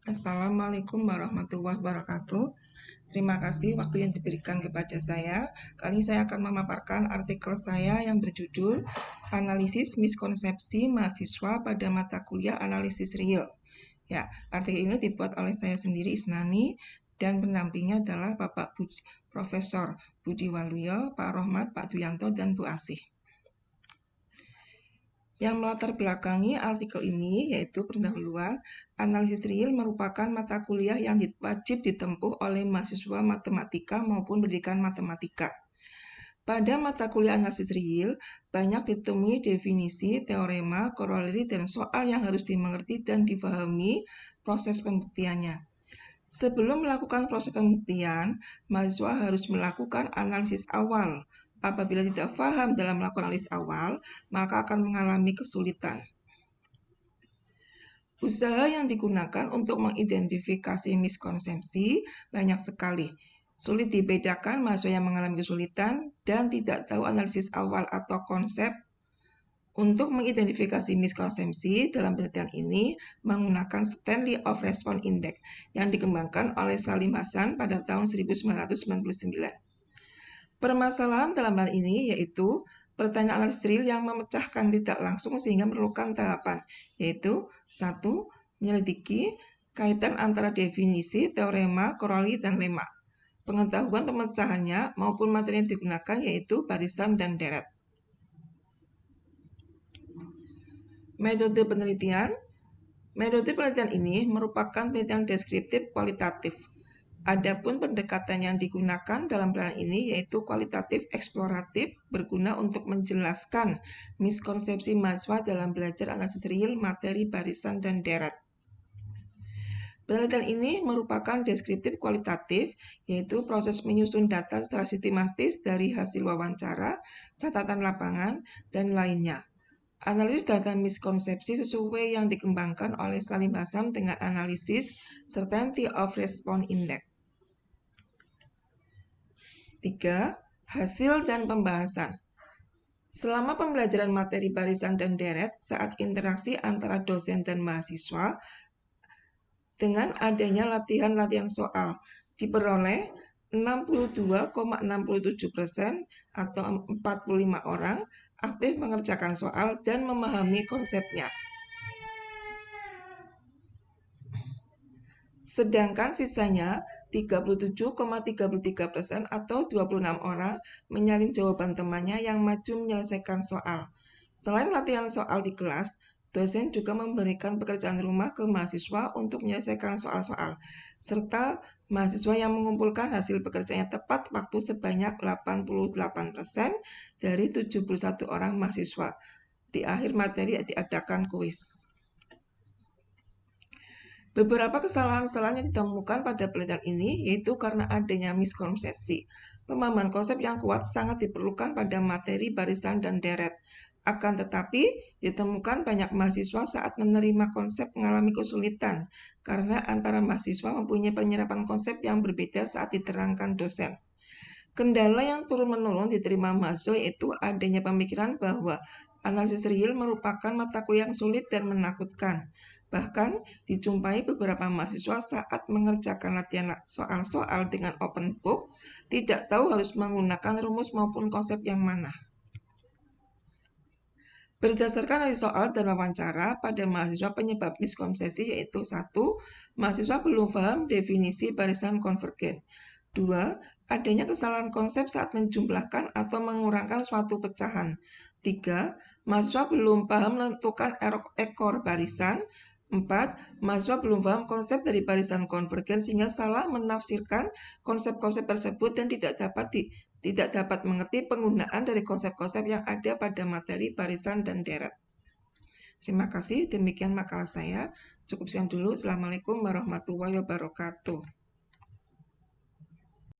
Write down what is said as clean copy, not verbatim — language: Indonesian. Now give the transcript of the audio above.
Assalamualaikum warahmatullahi wabarakatuh. Terima kasih waktu yang diberikan kepada saya. Kali ini saya akan memaparkan artikel saya yang berjudul Analisis Miskonsepsi Mahasiswa pada Mata Kuliah Analisis Real. Ya, artikel ini dibuat oleh saya sendiri, Isnani, dan pendampingnya adalah Bapak Profesor Budi Waluyo, Pak Rohmat, Pak Duyanto, dan Bu Asih. Yang melatar belakangi artikel ini yaitu pendahuluan, analisis real merupakan mata kuliah yang wajib ditempuh oleh mahasiswa matematika maupun pendidikan matematika. Pada mata kuliah analisis real, banyak ditemui definisi, teorema, koroleri, dan soal yang harus dimengerti dan difahami proses pembuktiannya. Sebelum melakukan proses pembuktian, mahasiswa harus melakukan analisis awal. Apabila tidak paham dalam melakukan analisis awal, maka akan mengalami kesulitan. Usaha yang digunakan untuk mengidentifikasi miskonsepsi banyak sekali. Sulit dibedakan mahasiswa yang mengalami kesulitan dan tidak tahu analisis awal atau konsep. Untuk mengidentifikasi miskonsepsi dalam penelitian ini menggunakan Stanley of Response Index yang dikembangkan oleh Salim Hasan pada tahun 1999. Permasalahan dalam hal ini yaitu pertanyaan analisis real yang memecahkan tidak langsung sehingga memerlukan tahapan, yaitu 1. Menyelidiki kaitan antara definisi, teorema, koroleri, dan lema. Pengetahuan pemecahannya maupun materi yang digunakan yaitu barisan dan deret. Metode penelitian. Metode penelitian ini merupakan penelitian deskriptif kualitatif. Adapun pendekatan yang digunakan dalam penelitian ini yaitu kualitatif eksploratif, berguna untuk menjelaskan miskonsepsi mahasiswa dalam belajar analisis real, materi, barisan, dan deret. Penelitian ini merupakan deskriptif kualitatif, yaitu proses menyusun data secara sistematis dari hasil wawancara, catatan lapangan, dan lainnya. Analisis data miskonsepsi sesuai yang dikembangkan oleh Salim Hasan dengan analisis Certainty of Response Index. 3. Hasil dan pembahasan. Selama pembelajaran materi barisan dan deret saat interaksi antara dosen dan mahasiswa, dengan adanya latihan-latihan soal, diperoleh 62,67% atau 45 orang aktif mengerjakan soal dan memahami konsepnya. Sedangkan sisanya 37,33% atau 26 orang menyalin jawaban temannya yang maju menyelesaikan soal. Selain latihan soal di kelas, dosen juga memberikan pekerjaan rumah ke mahasiswa untuk menyelesaikan soal-soal, serta mahasiswa yang mengumpulkan hasil pekerjaannya tepat waktu sebanyak 88% dari 71 orang mahasiswa. Di akhir materi diadakan kuis. Beberapa kesalahan-kesalahan yang ditemukan pada penelitian ini yaitu karena adanya miskonsepsi. Pemahaman konsep yang kuat sangat diperlukan pada materi barisan dan deret. Akan tetapi, ditemukan banyak mahasiswa saat menerima konsep mengalami kesulitan karena antara mahasiswa mempunyai penyerapan konsep yang berbeda saat diterangkan dosen. Kendala yang turun-menurun diterima mahasiswa yaitu adanya pemikiran bahwa analisis real merupakan mata kuliah yang sulit dan menakutkan. Bahkan, dijumpai beberapa mahasiswa saat mengerjakan latihan soal-soal dengan open book, tidak tahu harus menggunakan rumus maupun konsep yang mana. Berdasarkan analisis soal dan wawancara pada mahasiswa penyebab miskonsepsi yaitu 1. Mahasiswa belum paham definisi barisan konvergen. 2. Adanya kesalahan konsep saat menjumlahkan atau mengurangkan suatu pecahan. 3. Mahasiswa belum paham menentukan ekor barisan. 4. Mahasiswa belum paham konsep dari barisan konvergen sehingga salah menafsirkan konsep-konsep tersebut dan tidak dapat mengerti penggunaan dari konsep-konsep yang ada pada materi barisan dan deret. Terima kasih, demikian makalah saya. Cukup sekian dulu. Assalamualaikum warahmatullahi wabarakatuh.